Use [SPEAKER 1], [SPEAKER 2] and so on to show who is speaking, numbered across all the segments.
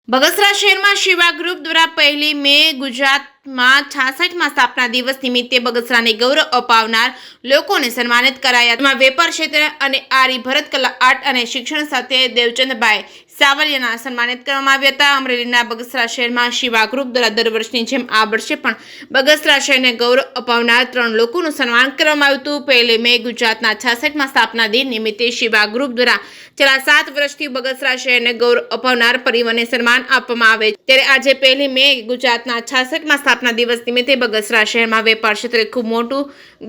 [SPEAKER 1] બગસરા શહેરમાં શિવા ગ્રુપ દ્વારા 1 મે ગુજરાતમાં 66માં સ્થાપના દિવસ નિમિત્તે બગસરાને ગૌરવ અપાવનાર લોકોને સન્માનિત કરાયા. તેમાં વેપાર ક્ષેત્ર અને આરી ભરત કલા આર્ટ અને શિક્ષણ સાથે દેવચંદભાઈ સાવલિયાના સન્માનિત કરવામાં આવ્યા હતા. અમરેલીના બગસરા શહેરમાં શિવા ગ્રુપ દ્વારા દર વર્ષની જેમ આ વર્ષે પણ બગસરા શહેરને ગૌરવ અપાવનાર 3 લોકોનું સન્માન કરવામાં આવ્યું હતું. 1 મે ગુજરાતના 66માં સ્થાપના દિન નિમિત્તે શિવા ગ્રુપ દ્વારા છેલ્લા 7 વર્ષથી બગસરા શહેરને ગૌરવ અપાવનાર પરિવારને સન્માન આપવામાં આવે છે. ત્યારે આજે 1 મે ગુજરાતના 66માં સ્થાપના દિવસ નિમિત્તે બગસરા શહેરમાં વેપાર ક્ષેત્રે ખૂબ મોટું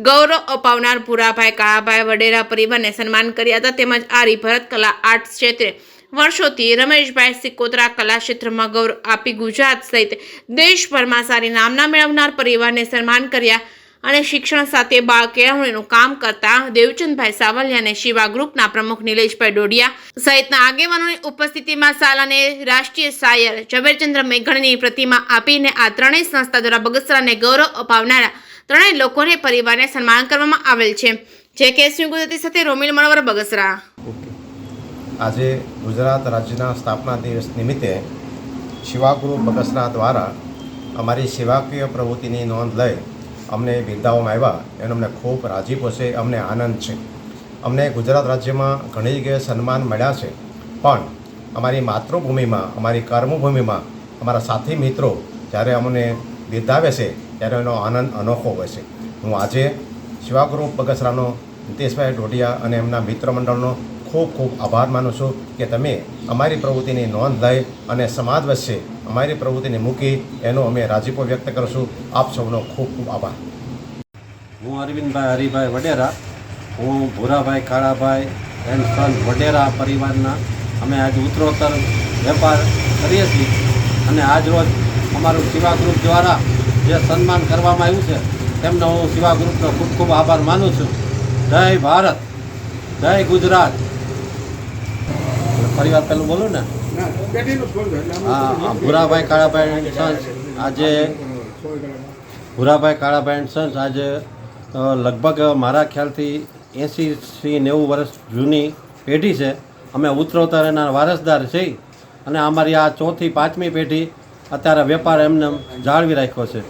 [SPEAKER 1] ગૌરવ અપાવનાર ભૂરાભાઈ કાળાભાઈ વડેરા પરિવારને સન્માન કર્યા હતા. તેમજ આરી ભરત કલા આર્ટ ક્ષેત્રે વર્ષોથી રમેશભાઈ સિકોતરા કલા ક્ષેત્રમાં ગૌરવ આપી ગુજરાત સહિત દેશભરમાં સારી નામના મેળવનાર પરિવારને સન્માન કર્યા અને શિક્ષણ સાથે બાળ કેળવણીનું કામ કરતા દેવચંદભાઈ સાવલિયાને શિવા ગ્રુપના પ્રમુખ નિલેશભાઈ ડોડિયા સહિતના આગેવાનોની ઉપસ્થિતિમાં સાલાને રાષ્ટ્રીય શાયર ઝવેરચંદ્ર મેઘાણીની પ્રતિમા આપીને આ ત્રણેય સંસ્થા દ્વારા બગસરાને ગૌરવ અપાવનારા ત્રણેય લોકોને પરિવારને સન્માન કરવામાં આવેલ છે. જે કેસની ગુજરાતી સાથે રોમિલ મણવર, બગસરા.
[SPEAKER 2] આજે ગુજરાત રાજ્યના સ્થાપના દિવસ નિમિત્તે શિવા ગ્રુપ બગસરા દ્વારા અમારી સેવાકીય પ્રવૃત્તિની નોંધ લઈ અમને બિરદાવવામાં આવ્યા. એનો અમને ખૂબ રાજીપો છે, અમને આનંદ છે. અમને ગુજરાત રાજ્યમાં ઘણી જગ્યાએ સન્માન મળ્યા છે, પણ અમારી માતૃભૂમિમાં, અમારી કર્મભૂમિમાં અમારા સાથી મિત્રો જ્યારે અમને બિરદાવે છે ત્યારે એનો આનંદ અનોખો હોય છે. હું આજે શિવા ગ્રુપ બગસરાનો નીતેશભાઈ ડોડિયા અને એમના મિત્ર મંડળનો ખૂબ ખૂબ આભાર માનું છું કે તમે અમારી પ્રવૃત્તિની નોંધ લઈ અને સમાજ વચ્ચે અમારી પ્રવૃત્તિને મૂકી એનો અમે રાજીપો વ્યક્ત કરીશું. આપ સૌનો ખૂબ ખૂબ આભાર.
[SPEAKER 3] હું અરવિંદભાઈ હરિભાઈ વડેરા, હું ભૂરાભાઈ કાળાભાઈ એન્ડ સન વડેરા પરિવારના અમે આજે ઉત્તરોત્તર વેપાર કરીએ છીએ અને આજરોજ અમારું શિવા ગ્રુપ દ્વારા જે સન્માન કરવામાં આવ્યું છે તેમનો હું શિવા ગ્રુપનો ખૂબ ખૂબ આભાર માનું છું. જય ભારત, જય ગુજરાત. પરિવાર પહેલું બોલું ને, હા. ભૂરાભાઈ કાળાભાઈ એન્ડ સન્સ આજે ભૂરાભાઈ કાળાભાઈ એન્ડ સન્સ આજે લગભગ મારા ખ્યાલથી 80થી 90 વર્ષ જૂની પેઢી છે. અમે ઉત્તરોત્તર એના વારસદાર છીએ અને અમારી આ 4થી 5મી પેઢી અત્યારે વેપાર એમને જાળવી રાખ્યો છે.